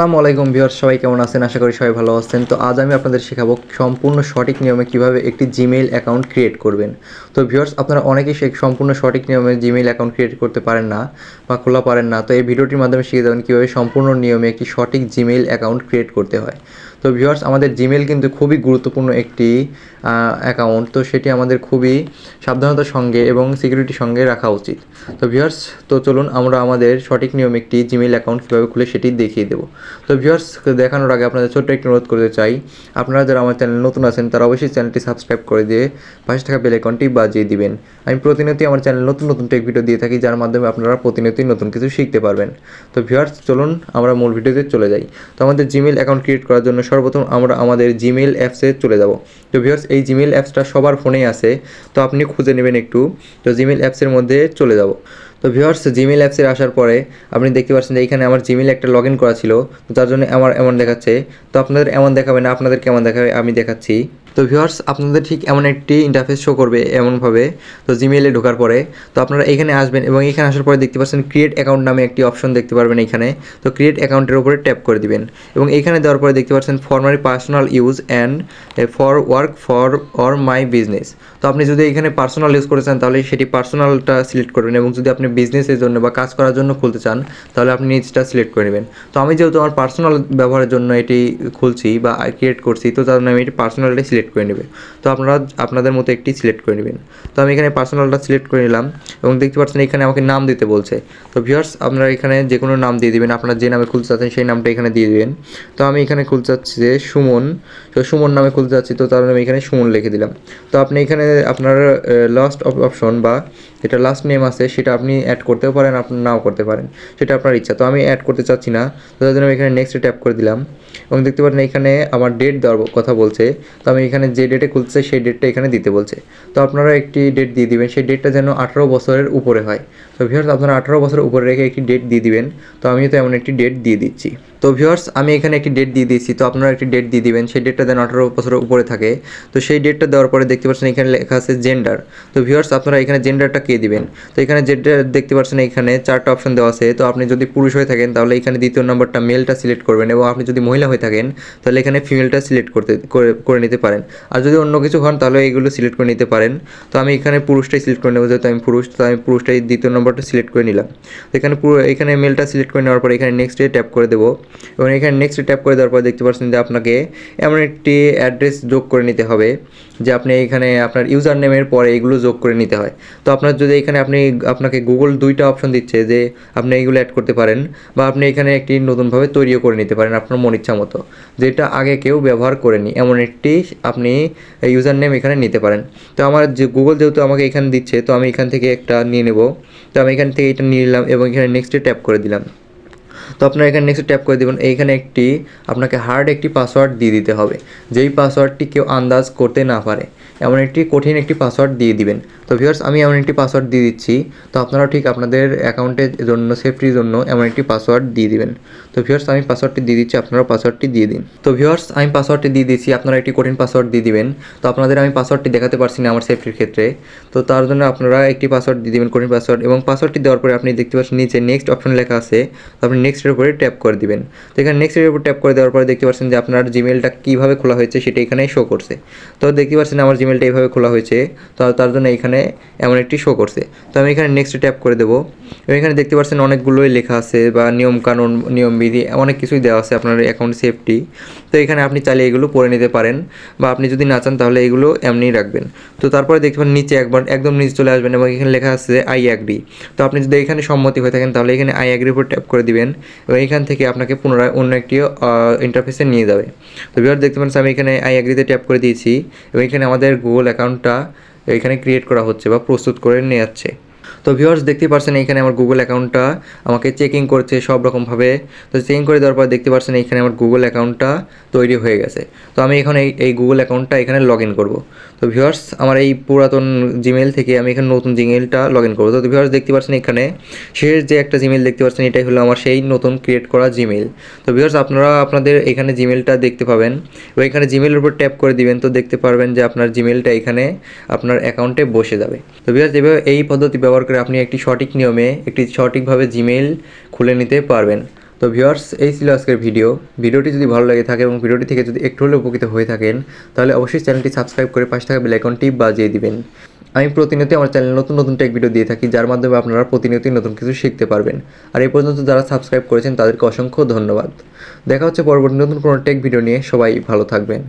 আসসালামু আলাইকুম ভিউয়ার্স, সবাই কেমন আছেন? আশা করি সবাই ভালো আছেন। তো আজ আমি আপনাদের শেখাবো সম্পূর্ণ সঠিক নিয়মে কিভাবে একটি জিমেইল অ্যাকাউন্ট ক্রিয়েট করবেন। তো ভিউয়ার্স, আপনারা অনেকেই সম্পূর্ণ সঠিক নিয়মে জিমেইল অ্যাকাউন্ট ক্রিয়েট করতে পারেন না বা খোলা পারেন না। তো এই ভিডিওটির মাধ্যমে শিখে যাবেন কীভাবে সম্পূর্ণ নিয়মে একটি সঠিক জিমেইল অ্যাকাউন্ট ক্রিয়েট করতে হয়। তো ভিউয়ার্স, আমাদের জিমেইল কিন্তু খুবই গুরুত্বপূর্ণ একটি অ্যাকাউন্ট। তো সেটি আমাদের খুবই সাবধানতার সঙ্গে এবং সিকিউরিটির সঙ্গে রাখা উচিত। তো ভিউয়ার্স, তো চলুন আমরা আমাদের সঠিক নিয়মে একটি জিমেইল অ্যাকাউন্ট কীভাবে খুলে সেটি দেখিয়ে দেবো। তো ভিউয়ার্স, দেখানোর আগে আপনাদের ছোট্ট একটি অনুরোধ করতে চাই, আপনারা যারা আমার চ্যানেল নতুন আছেন তারা অবশ্যই চ্যানেলটি সাবস্ক্রাইব করে দিয়ে পাশে থাকা বেল আইকনটি বাজিয়ে দিবেন। আমি প্রতিনিয়তই আমার চ্যানেল নতুন নতুন টেক ভিডিও দিয়ে থাকি, যার মাধ্যমে আপনারা প্রতিনিয়তই নতুন কিছু শিখতে পারবেন। তো ভিউয়ার্স, চলুন আমরা মূল ভিডিওতে চলে যাই। তো আমাদের জিমেইল অ্যাকাউন্ট ক্রিয়েট করার জন্য সর্বপ্রথম আমরা আমাদের জিমেইল অ্যাপসে চলে যাব। তো ভিউয়ার্স, এই জিমেইল অ্যাপসটা সবার ফোনেই আছে, তো আপনি খুঁজে নেবেন একটু। তো জিমেইল অ্যাপসের মধ্যে চলে যাব। তো ভিউয়ার্স, জিমেইল অ্যাপসে আসার পরে আপনি দেখতে পাচ্ছেন যে এখানে আমার জিমেইল একটা লগ ইন করা ছিল, তো তার জন্য আমার এমন দেখাচ্ছে। তো আপনাদের এমন দেখাবে না, আপনাদের কেমন দেখাবে আমি দেখাচ্ছি। তো ভিউয়ার্স, আপনাদের ঠিক এমন একটি ইন্টারফেস শো করবে এমনভাবে। তো জিমেইলে ঢোকার পরে তো আপনারা এখানে আসবেন এবং এখানে আসার পরে দেখতে পাচ্ছেন ক্রিয়েট অ্যাকাউন্ট নামে একটি অপশন দেখতে পারবেন এখানে। তো ক্রিয়েট অ্যাকাউন্টের উপরে ট্যাপ করে দিবেন এবং এখানে দেওয়ার পরে দেখতে পাচ্ছেন for my personal use and for work for or my business. তো আপনি যদি এখানে পার্সোনাল ইউজ করতে চান তাহলে সেটি পার্সোনালটা সিলেক্ট করবেন, এবং যদি আপনি বিজনেসের জন্য বা কাজ করার জন্য খুলতে চান তাহলে আপনি নিচটা সিলেক্ট করে নেবেন। তো আমি যেহেতু আমার পার্সোনাল ব্যবহারের জন্য এটি খুলছি বা ক্রিয়েট করছি, তো তার জন্য আমি এটি পার্সোনালটাই সিলেক্ট করে নেবে। তো আপনারা আপনাদের মতো একটি সিলেক্ট করে নেবেন। তো আমি এখানে পার্সোনালটা সিলেক্ট করে নিলাম এবং দেখতে পাচ্ছেন এখানে আমাকে নাম দিতে বলছে। তো ভিউয়ার্স, আপনারা এখানে যে কোনো নাম দিয়ে দিবেন, আপনারা যে নামে খুলতে চাচ্ছেন সেই নামটা এখানে দিয়ে দিবেন। তো আমি এখানে খুলতে চাচ্ছি যে সুমন, তো সুমন নামে খুলতে চাচ্ছি, তো তার আমি এখানে সুমন লিখে দিলাম। তো আপনি এখানে আপনার লাস্ট অপশন বা যেটা লাস্ট নেম আছে সেটা আপনি অ্যাড করতেও পারেন, আপনি নাও করতে পারেন, সেটা আপনার ইচ্ছা। তো আমি অ্যাড করতে চাচ্ছি না, তো তার জন্য আমি এখানে নেক্সটে ট্যাপ করে দিলাম এবং দেখতে পারেন এখানে আমার ডেট দেওয়ার কথা বলছে। তো আমি এখানে যে ডেটে খুলতে চাই সেই ডেটটা এখানে দিতে বলছে। তো আপনারা একটি ডেট দিয়ে দিবেন, সেই ডেটটা যেন 18 বছরের উপরে হয়। তো ভিউয়ার্স, আপনারা 18 বছরের উপরে রেখে একটি ডেট দিয়ে দিবেন। তো আমি তো এমন একটি ডেট দিয়ে দিচ্ছি। তো ভিউয়ার্স, আমি এখানে একটি ডেট দিয়ে দিয়েছি, তো আপনারা একটি ডেট দিয়ে দিবেন, সেই ডেটটা যেন 18 বছরের উপরে থাকে। তো সেই ডেটটা দেওয়ার পরে দেখতে পাচ্ছেন এখানে লেখা আছে জেন্ডার। তো ভিউয়ার্স, আপনারা এখানে জেন্ডারটা কে দিবেন। তো এখানে জেন্ডার দেখতে পাচ্ছেন এখানে 4টা অপশন দেওয়া আছে। তো আপনি যদি পুরুষ হয়ে থাকেন তাহলে এখানে দ্বিতীয় নম্বরটা মেলটা সিলেক্ট করবেন, এবং আপনি যদি মহিলা হয়ে থাকেন তাহলে এখানে ফিমেলটা সিলেক্ট করে নিতে পারেন। আর যদি অন্য কিছু হন তাহলে এইগুলো সিলেক্ট করে নিতে পারেন। তো আমি এখানে পুরুষটাই সিলেক্ট করে নেবো, যেহেতু আমি পুরুষ, তো আমি পুরুষটাই দ্বিতীয় নম্বরটা সিলেক্ট করে নিলাম। তো এখানে মেলটা সিলেক্ট করে নেওয়ার পর এখানে নেক্সটে ট্যাপ করে দেবো এবং এখানে নেক্সটে ট্যাপ করে দেওয়ার পর দেখতে পাচ্ছেন যে আপনাকে এমন একটি অ্যাড্রেস যোগ করে নিতে হবে যে আপনি এখানে আপনার ইউজার নেমের পরে এগুলো যোগ করে নিতে হয়। তো আপনার যদি এখানে আপনাকে গুগল 2টা অপশন দিচ্ছে যে আপনি এইগুলো অ্যাড করতে পারেন, বা আপনি এখানে একটি নতুনভাবে তৈরিও করে নিতে পারেন আপনার মন ইচ্ছা মতো, যেটা আগে কেউ ব্যবহার করেনি এমন একটি আপনি ইউজার নেম এখানে নিতে পারেন। তো আমার যে গুগল যেহেতু আমাকে এখানে দিচ্ছে, তো আমি এখান থেকে একটা নিয়ে নেব। তো আমি এখান থেকে এটা নিয়ে নিলাম এবং এখানে নেক্সটে ট্যাপ করে দিলাম। তো আপনারা এখানে নেক্সট ট্যাপ করে দেবেন। এইখানে আপনাকে হার্ড একটি পাসওয়ার্ড দিয়ে দিতে হবে, যেই পাসওয়ার্ডটি কেউ আন্দাজ করতে না পারে, এমন একটি কঠিন একটি পাসওয়ার্ড দিয়ে দিবেন। তো ভিউয়ার্স, আমি এমন একটি পাসওয়ার্ড দিয়ে দিচ্ছি। তো আপনারাও ঠিক আপনাদের অ্যাকাউন্টের জন্য সেফটির জন্য এমন একটি পাসওয়ার্ড দিয়ে দিবেন। তো ভিউয়ার্স, আমি পাসওয়ার্ডটি দিয়ে দিচ্ছি, আপনারাও পাসওয়ার্ডটি দিয়ে দিন। তো ভিউয়ার্স, আমি পাসওয়ার্ডটি দিয়ে দিচ্ছি, আপনারা একটি কঠিন পাসওয়ার্ড দিয়ে দিবেন। তো আপনাদের আমি পাসওয়ার্ডটি দেখাতে পারছি না আমার সেফটির ক্ষেত্রে, তো তার জন্য আপনারা একটি পাসওয়ার্ড দিয়ে দিবেন, কঠিন পাসওয়ার্ড। এবং পাসওয়ার্ডটি দেওয়ার পরে আপনি দেখতে পাচ্ছেন নিচে নেক্সট অপশন লেখা আছে, তো আপনি নেক্সটের উপরে ট্যাপ করে দিবেন। তো এখানে নেক্সটের উপর ট্যাপ করে দেওয়ার পরে দেখতে পাচ্ছেন যে আপনার জিমেলটা কীভাবে খোলা হয়েছে সেটা এখানে শো করছে। তো দেখতে পাচ্ছেন আমার জিমেলটা এইভাবে খোলা হয়েছে, তো তার জন্য এখানে এমন একটি শো করছে। তো আমি এখানে নেক্সট ট্যাপ করে দেবো এবং এখানে দেখতে পাচ্ছেন অনেকগুলোই লেখা আছে বা নিয়মকানুন, নিয়মবিধি, অনেক কিছুই দেওয়া আছে আপনার অ্যাকাউন্ট সেফটি। তো এখানে আপনি চাইলে এগুলো পড়ে নিতে পারেন, বা আপনি যদি না চান তাহলে এগুলো এমনিই রাখবেন। তো তারপরে দেখতে পারেন নিচে একদম নিচে চলে আসবেন এবং এখানে লেখা আছে আই অ্যাগ্রি। তো আপনি যদি এখানে সম্মতি হয়ে থাকেন তাহলে এখানে আই অ্যাগ্রির উপর ট্যাপ করে দিবেন এবং এখান থেকে আপনাকে পুনরায় অন্য একটি ইন্টারফেসে নিয়ে যাবে। তো ভিউয়ার দেখতে পাচ্ছেন আমি এখানে আই অ্যাগ্রিতে ট্যাপ করে দিয়েছি এবং এখানে আমাদের গুগল অ্যাকাউন্টটা এখানে ক্রিয়েট করা হচ্ছে বা প্রস্তুত করে নিয়ে যাচ্ছে। তো ভিউয়ার্স, দেখতে পাচ্ছেন এখানে আমার গুগল অ্যাকাউন্টটা আমাকে চেকিং করছে সব রকমভাবে। তো চেকিং করে দেওয়ার পর দেখতে পাচ্ছেন এখানে আমার গুগল অ্যাকাউন্টটা তৈরি হয়ে গেছে। তো আমি এখন এই গুগল অ্যাকাউন্টটা এখানে লগ ইন করবো। তো ভিউয়ার্স, আমার এই পুরাতন জিমেল থেকে আমি এখানে নতুন জিমেলটা লগ ইন করবো। তো ভিউয়ার্স, দেখতে পাচ্ছেন এখানে শেষ যে একটা জিমেল দেখতে পাচ্ছেন এটাই হলো আমার সেই নতুন ক্রিয়েট করা জিমেল। তো ভিউয়ার্স, আপনারা আপনাদের এখানে জিমেলটা দেখতে পাবেন এবং এখানে জিমেলের উপর ট্যাপ করে দিবেন, তো দেখতে পারবেন যে আপনার জিমেলটা এখানে আপনার অ্যাকাউন্টে বসে যাবে। তো ভিউয়ার্স, এভাবে এই পদ্ধতি ব্যবহার করে আপনি একটি সঠিক নিয়মে একটি সঠিকভাবে জিমেইল খুলে নিতে পারবেন। তো ভিউয়ার্স, এই ছিল আজকের ভিডিওটি যদি ভালো লাগে থাকে এবং ভিডিওটি থেকে যদি একটু হলেও উপকৃত হয়ে থাকেন তাহলে অবশ্যই চ্যানেলটি সাবস্ক্রাইব করে পাশে থাকা বেল আইকনটি বাজিয়ে দিবেন। আমি প্রতিনিয়ত আমার চ্যানেলে নতুন টেক ভিডিও দিয়ে থাকি, যার মাধ্যমে আপনারা প্রতিনিয়তই নতুন কিছু শিখতে পারবেন। আর এই পর্যন্ত যারা সাবস্ক্রাইব করেছেন তাদেরকে অসংখ্য ধন্যবাদ। দেখা হচ্ছে পরবর্তী নতুন কোনো টেক ভিডিও নিয়ে। সবাই ভালো থাকবেন।